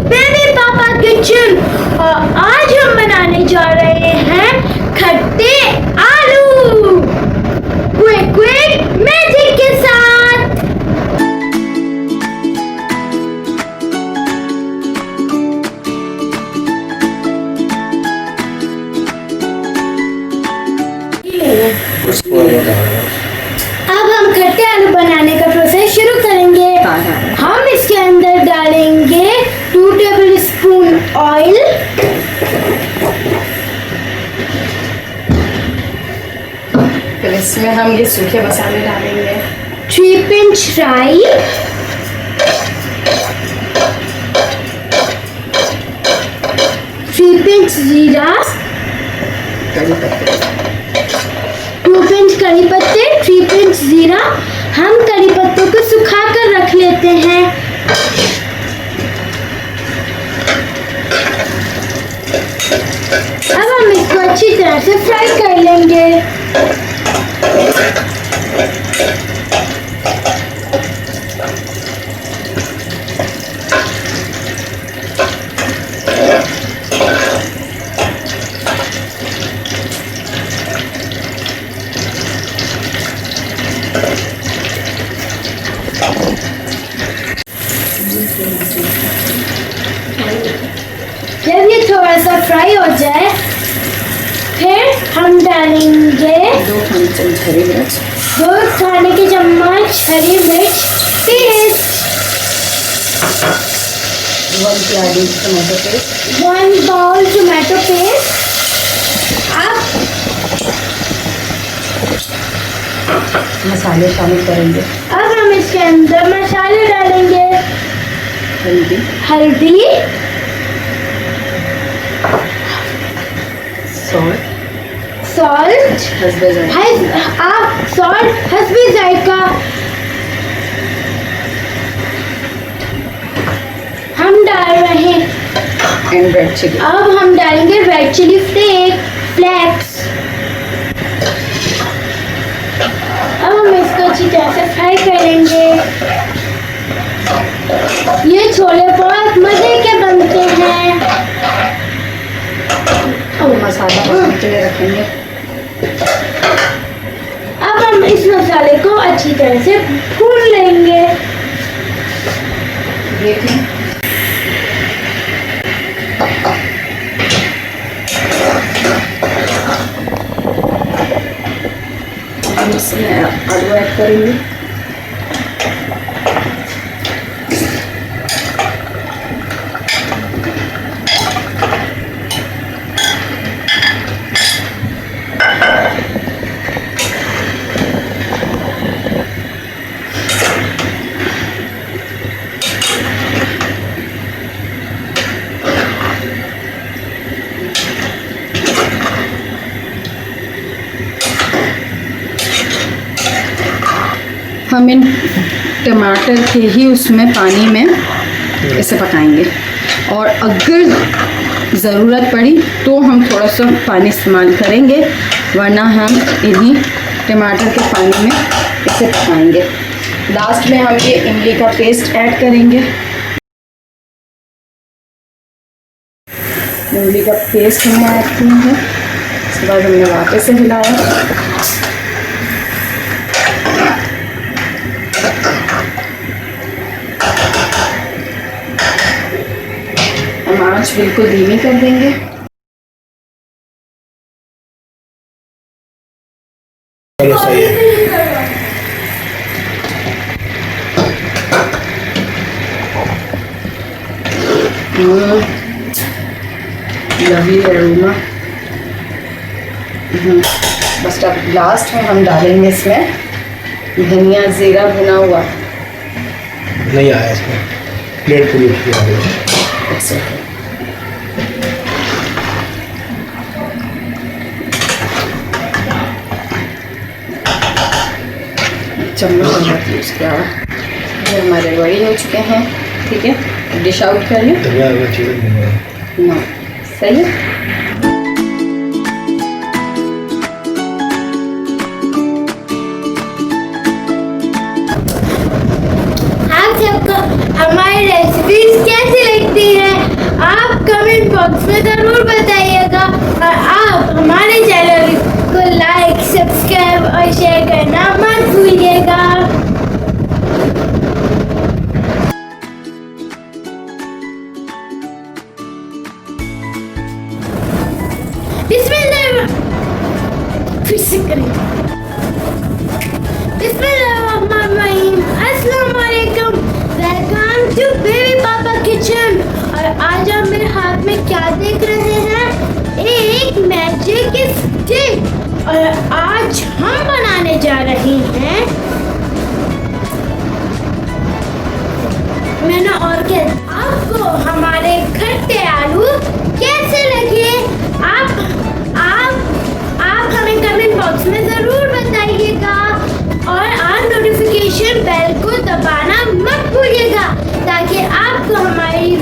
Baby पापा kitchen और आज हम बनाने जा रहे हैं खट्टे आलू क्विक मैजिक के साथ। अब हम खट्टे आलू बनाने का प्रोसेस शुरू करेंगे। हम इसके अंदर डालेंगे 2 टेबलस्पून ऑयल, फिर इसमें हम ये सूखे मसाले डालेंगे, 3 पिंच राई, 3 पिंच जीरा, कड़ी पत्ते, 2 पिंच करी पत्ते, 3 पिंच जीरा। हम करी पत्तों को सुखा कर रख लेते हैं। अब हम इसको अच्छी तरह से फ्राई कर लेंगे। जब ये थोड़ा सा फ्राई हो जाए फिर हम डालेंगे 2 खाने चम्मच हरी मिर्च, 2 खाने के चम्मच हरी मिर्च पेस्ट, 1 प्याली tomato paste, 1 bowl tomato paste. अब मसाले शामिल करेंगे। अब हम इसके अंदर मसाले डालेंगे। हल्दी, सॉल्ट आप सॉल्ट हस्बे जायका हम डाल रहे हैं। And red chilli. अब हम डालेंगे रेड चिली फ्लेक्स। अब हम इसको अच्छी तरह से फ्राई करेंगे। ये छोले बहुत मजे के बनते हैं। मसाला पकाने के लिए रखेंगे। अब हम इस मसाले को अच्छी तरह से भून लेंगे। हम इसमें आलू ऐड करेंगे। हम इन टमाटर के ही उसमें पानी में इसे पकाएंगे और अगर ज़रूरत पड़ी तो हम थोड़ा सा पानी इस्तेमाल करेंगे, वरना हम इन्हीं टमाटर के पानी में इसे पकाएंगे। लास्ट में हम ये इमली का पेस्ट ऐड करेंगे। इमली का पेस्ट हमने ऐड किया है। उसके बाद हमने वापस से हिलाया। हम आँच बिल्कुल धीमी कर देंगे। Lovely aroma. बस अब लास्ट में हम डालेंगे इसमें धनिया जीरा भुना हुआ। नहीं आया इसमें, प्लेट पूरी उठी आ गई। चम्मच यूज़ किया। ये हमारे रेडी हो चुके हैं। ठीक है, डिश आउट कर लें। ना सही है। आप सबको हमारी रेसिपीज कैसी लगती है? बॉक्स में ज़रूर बताइएगा और आप हमारे चैनल को लाइक, सब्सक्राइब और शेयर करना मत भूलिएगा। फिर से करेंगे। बिस्मिल्लाहिर्रहमानिर्रहीम। अस्सलाम वालेकुम। वेलकम टू बेबी पापा किचन। और आज आप मेरे हाथ में क्या देख रहे हैं? एक मैजिक स्टिक। और आज हम बनाने जा रहे हैं मैंने और क्या आपको हमारे खट्टे आलू कैसे लगे आप हमें कमेंट बॉक्स में ज़रूर बताइएगा और आप नोटिफिकेशन बेल को दबाना मत भूलिएगा ताकि आपको हमारी